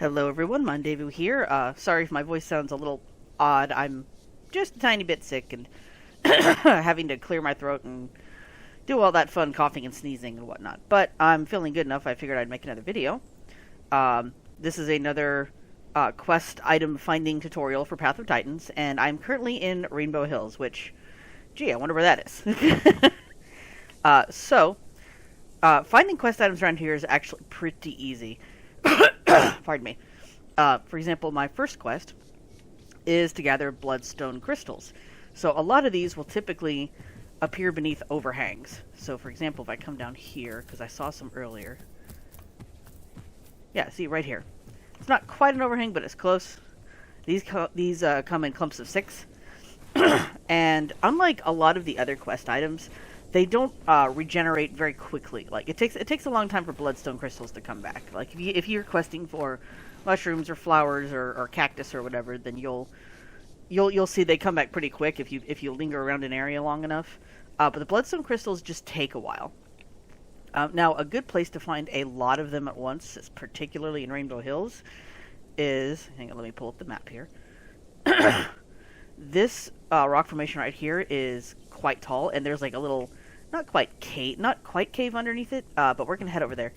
Hello everyone, Mondevu here. Sorry if my voice sounds a little odd. I'm just a tiny bit sick and having to clear my throat and do all that fun coughing and sneezing and whatnot. But I'm feeling good enough, I figured I'd make another video. This is another quest item finding tutorial for Path of Titans, and I'm currently in Rainbow Hills, which, gee, I wonder where that is. Finding quest items around here is actually pretty easy. Pardon me. For example, my first quest is to gather bloodstone crystals. So a lot of these will typically appear beneath overhangs. So for example, if I come down here, because I saw some earlier. Yeah, see, right here. It's not quite an overhang, but it's close. These come in clumps of 6. And unlike a lot of the other quest items, they don't regenerate very quickly. Like it takes a long time for bloodstone crystals to come back. Like if you're questing for mushrooms or flowers or cactus or whatever, then you'll see they come back pretty quick if you linger around an area long enough. But the bloodstone crystals just take a while. Now, a good place to find a lot of them at once, particularly in Rainbow Hills, is... hang on, let me pull up the map here. This rock formation right here is quite tall, and there's like a little... not quite cave underneath it, but we're going to head over there.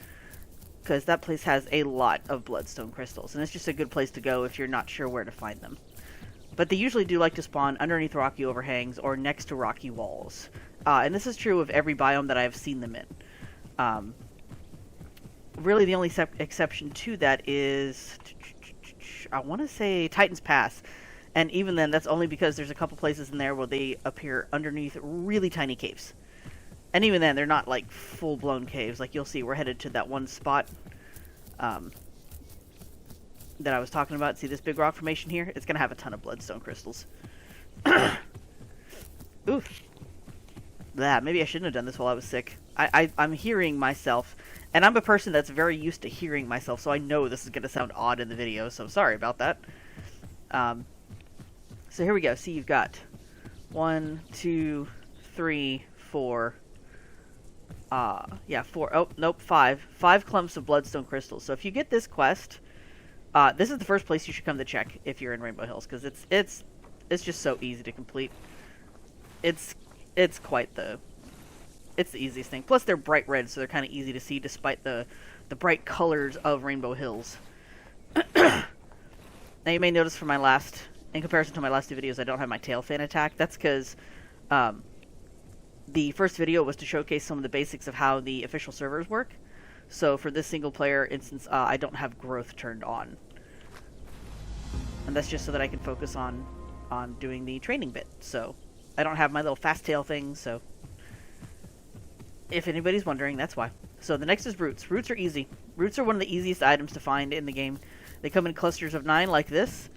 Because that place has a lot of bloodstone crystals, and it's just a good place to go if you're not sure where to find them. But they usually do like to spawn underneath rocky overhangs or next to rocky walls. And this is true of every biome that I've seen them in. Really, the only exception to that is, I want to say Titan's Pass. And even then, that's only because there's a couple places in there where they appear underneath really tiny caves. And even then, they're not like full-blown caves. Like you'll see, we're headed to that one spot that I was talking about. See this big rock formation here? It's going to have a ton of bloodstone crystals. Oof. Maybe I shouldn't have done this while I was sick. I'm hearing myself, and I'm a person that's very used to hearing myself, so I know this is going to sound odd in the video, so sorry about that. So here we go. See, you've got 1, 2, 3, 4... 4. Oh, nope, 5. 5 clumps of bloodstone crystals. So if you get this quest, this is the first place you should come to check if you're in Rainbow Hills, because it's just so easy to complete. It's the easiest thing. Plus they're bright red, so they're kind of easy to see despite the bright colors of Rainbow Hills. Now you may notice from in comparison to my last 2 videos, I don't have my tail fan attack. That's because the first video was to showcase some of the basics of how the official servers work. So for this single player instance, I don't have growth turned on. And that's just so that I can focus on doing the training bit. So I don't have my little fast tail thing, so if anybody's wondering, that's why. So the next is roots. Roots are easy. Roots are one of the easiest items to find in the game. They come in clusters of 9 like this,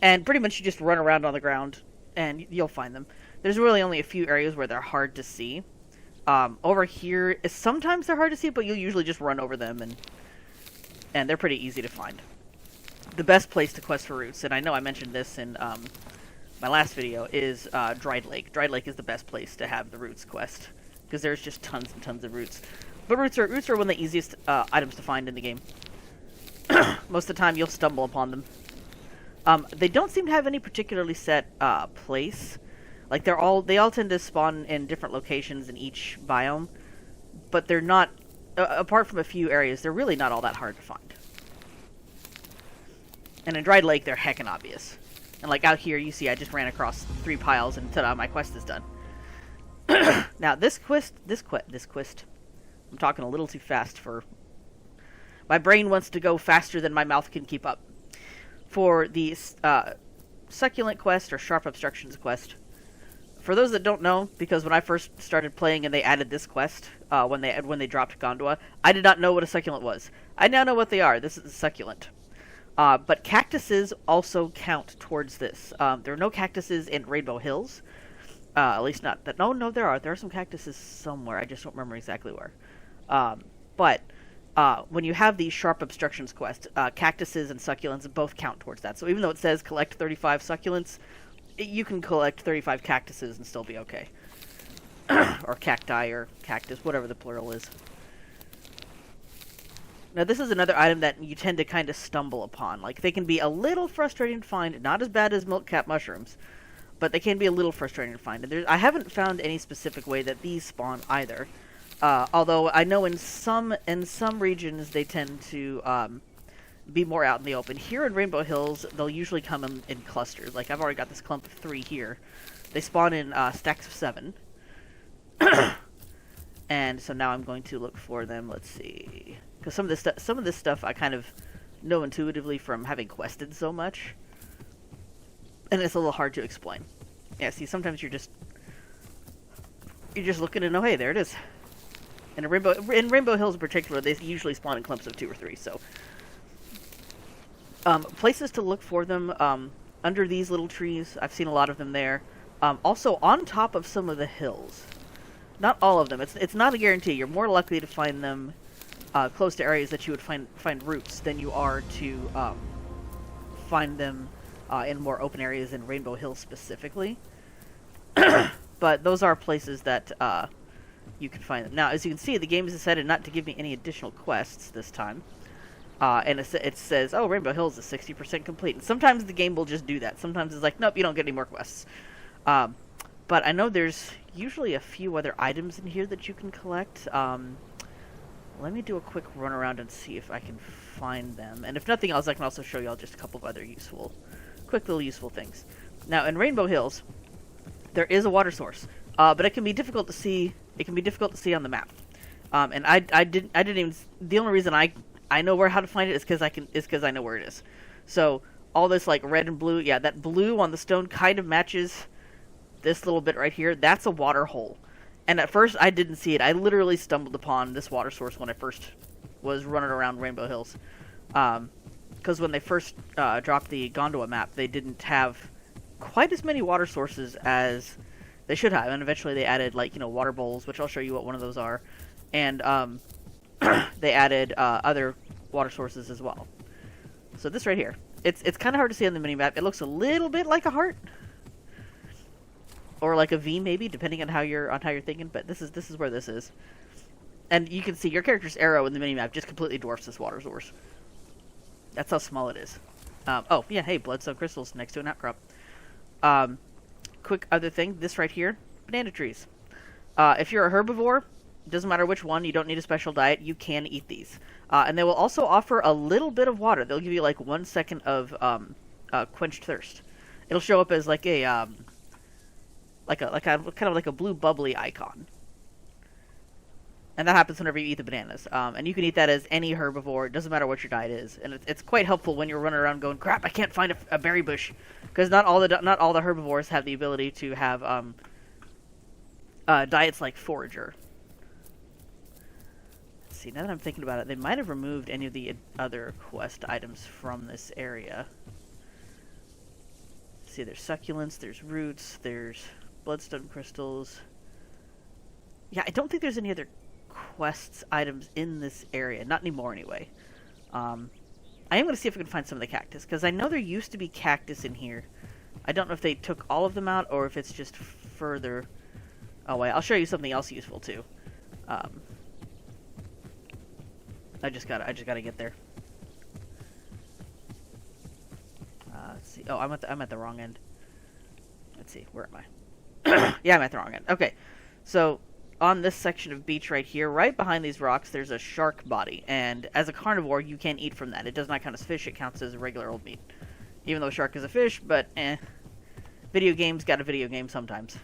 and pretty much you just run around on the ground and you'll find them. There's really only a few areas where they're hard to see. Over here, sometimes they're hard to see, but you'll usually just run over them, and they're pretty easy to find. The best place to quest for roots, and I know I mentioned this in my last video, is Dried Lake. Dried Lake is the best place to have the roots quest, because there's just tons and tons of roots. But roots are one of the easiest items to find in the game. Most of the time, you'll stumble upon them. They don't seem to have any particularly set place. Like they all tend to spawn in different locations in each biome, but they're not, apart from a few areas, they're really not all that hard to find. And in Dried Lake, they're heckin' obvious. And like out here, you see I just ran across 3 piles and ta-da, my quest is done. Now this quest, I'm talking a little too fast for, my brain wants to go faster than my mouth can keep up. For the succulent quest or sharp obstructions quest, for those that don't know, because when I first started playing and they added this quest, when they dropped Gondua, I did not know what a succulent was. I now know what they are. This is a succulent. But cactuses also count towards this. There are no cactuses in Rainbow Hills. At least not that. No, there are. There are some cactuses somewhere. I just don't remember exactly where. But when you have the sharp obstructions quest, cactuses and succulents both count towards that. So even though it says collect 35 succulents, you can collect 35 cactuses and still be okay. Or cacti or cactus, whatever the plural is. Now, this is another item that you tend to kind of stumble upon. Like, they can be a little frustrating to find, not as bad as milk cap mushrooms, but they can be a little frustrating to find. And I haven't found any specific way that these spawn either. Although I know in some regions they tend to be more out in the open. Here in Rainbow Hills, they'll usually come in clusters. Like, I've already got this clump of 3 here. They spawn in stacks of 7. And so now I'm going to look for them. Let's see, because some of this stuff I kind of know intuitively from having quested so much, and it's a little hard to explain. Yeah, see, sometimes you're just looking and oh, hey, there it is. And in Rainbow Hills in particular, they usually spawn in clumps of 2 or 3. So, places to look for them under these little trees. I've seen a lot of them there. Also on top of some of the hills. Not all of them. It's not a guarantee. You're more likely to find them close to areas that you would find roots than you are to find them in more open areas in Rainbow Hills specifically. But those are places that you can find them. Now, as you can see, the game has decided not to give me any additional quests this time. And it says, oh, Rainbow Hills is 60% complete. And sometimes the game will just do that. Sometimes it's like, nope, you don't get any more quests. But I know there's usually a few other items in here that you can collect. Let me do a quick run around and see if I can find them. And if nothing else, I can also show y'all just a couple of other quick little useful things. Now, in Rainbow Hills, there is a water source, but it can be difficult to see. It can be difficult to see on the map. And I didn't even. The only reason I know how to find it is because I know where it is. So all this like red and blue, yeah, that blue on the stone kind of matches this little bit right here. That's a water hole. And at first I didn't see it. I literally stumbled upon this water source when I first was running around Rainbow Hills. Because when they first dropped the Gondola map, they didn't have quite as many water sources as they should have. And eventually they added, like, water bowls, which I'll show you what one of those are. And they added other water sources as well. So this right here, it's kind of hard to see on the minimap. It looks a little bit like a heart. Or like a V, maybe, depending on how you're thinking. But this is where this is, and you can see your character's arrow in the minimap just completely dwarfs this water source. That's how small it is. Oh yeah, hey, bloodstone crystals next to an outcrop. Quick other thing, this right here, banana trees. If you're a herbivore, it doesn't matter which one. You don't need a special diet. You can eat these, and they will also offer a little bit of water. They'll give you like 1 second of quenched thirst. It'll show up as like a kind of like a blue bubbly icon. And that happens whenever you eat the bananas. And you can eat that as any herbivore. It doesn't matter what your diet is. And it's quite helpful when you're running around going, crap, I can't find a berry bush. Because not all the herbivores have the ability to have diets like forager. Let's see, now that I'm thinking about it, they might have removed any of the other quest items from this area. Let's see, there's succulents, there's roots, there's bloodstone crystals. Yeah, I don't think there's any other quests items in this area. Not anymore, anyway. I am going to see if I can find some of the cactus, because I know there used to be cactus in here. I don't know if they took all of them out, or if it's just further away. I'll show you something else useful, too. I just gotta get there. Let's see. Oh, I'm at the wrong end. Let's see. Where am I? Yeah, I'm at the wrong end. Okay, so on this section of beach right here, right behind these rocks, there's a shark body. And as a carnivore, you can't eat from that. It does not count as fish. It counts as regular old meat. Even though a shark is a fish, but video games got a video game sometimes.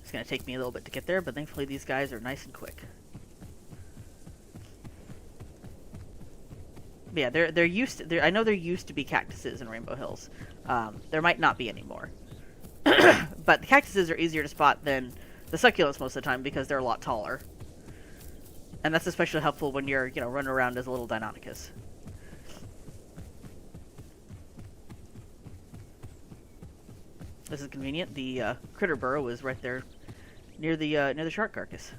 It's going to take me a little bit to get there, but thankfully these guys are nice and quick. Yeah, I know there used to be cactuses in Rainbow Hills. There might not be anymore. But the cactuses are easier to spot than the succulents most of the time because they're a lot taller. And that's especially helpful when you're, running around as a little Deinonychus. This is convenient. The critter burrow is right there near the shark carcass.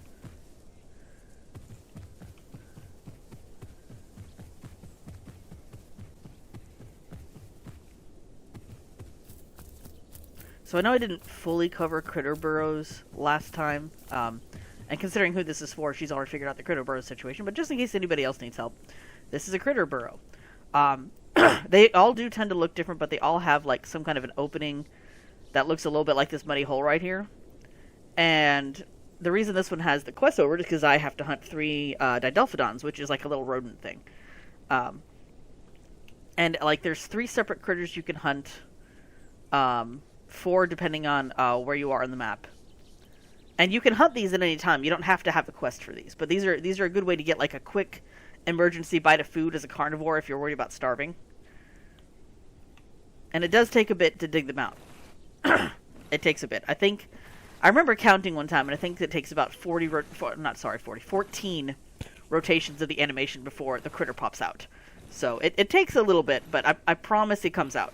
So I know I didn't fully cover critter burrows last time, and considering who this is for, she's already figured out the critter burrow situation, but just in case anybody else needs help, this is a critter burrow. They all do tend to look different, but they all have like some kind of an opening that looks a little bit like this muddy hole right here. And the reason this one has the quest over is because I have to hunt 3 Didelphodons, which is like a little rodent thing. And like there's 3 separate critters you can hunt, 4 depending on where you are on the map. And you can hunt these at any time. You don't have to have a quest for these, but these are a good way to get like a quick emergency bite of food as a carnivore if you're worried about starving. And it does take a bit to dig them out. It takes a bit. I remember counting one time, and I think it takes about 14 rotations of the animation before the critter pops out. So it takes a little bit, but I promise it comes out.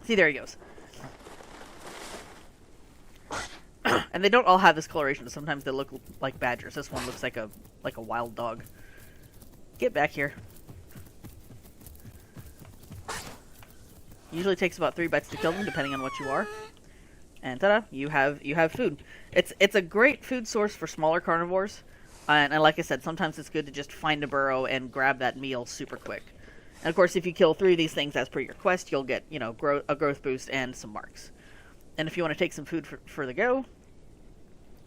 See, there he goes. And they don't all have this coloration. Sometimes they look like badgers. This one looks like a wild dog. Get back here. Usually takes about 3 bites to kill them, depending on what you are. And ta-da, you have food. It's a great food source for smaller carnivores. And like I said, sometimes it's good to just find a burrow and grab that meal super quick. And of course, if you kill 3 of these things as per your quest, you'll get, a growth boost and some marks. And if you want to take some food for the go,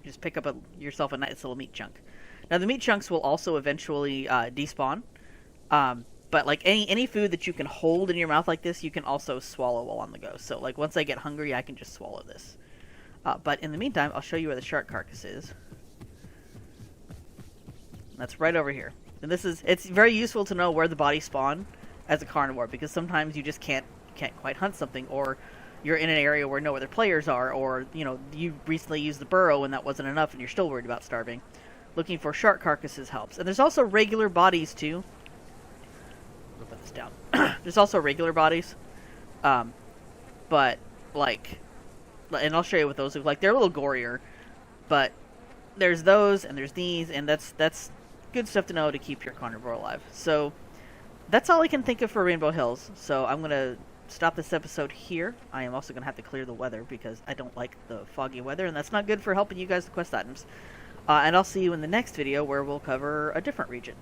just pick up yourself a nice little meat chunk. Now, the meat chunks will also eventually despawn. But like any food that you can hold in your mouth like this, you can also swallow while on the go. So like once I get hungry, I can just swallow this. But in the meantime, I'll show you where the shark carcass is. That's right over here. And it's very useful to know where the bodies spawn as a carnivore, because sometimes you just can't quite hunt something, or you're in an area where no other players are, or you recently used the burrow and that wasn't enough and you're still worried about starving. Looking for shark carcasses helps. And there's also regular bodies too. I'll put this down. There's also regular bodies, but like, and I'll show you what those look like. They're a little gorier, but there's those and there's these, and that's good stuff to know to keep your carnivore alive. So that's all I can think of for Rainbow Hills. So I'm gonna stop this episode here. I am also gonna have to clear the weather because I don't like the foggy weather, and that's not good for helping you guys with quest items. And I'll see you in the next video where we'll cover a different region.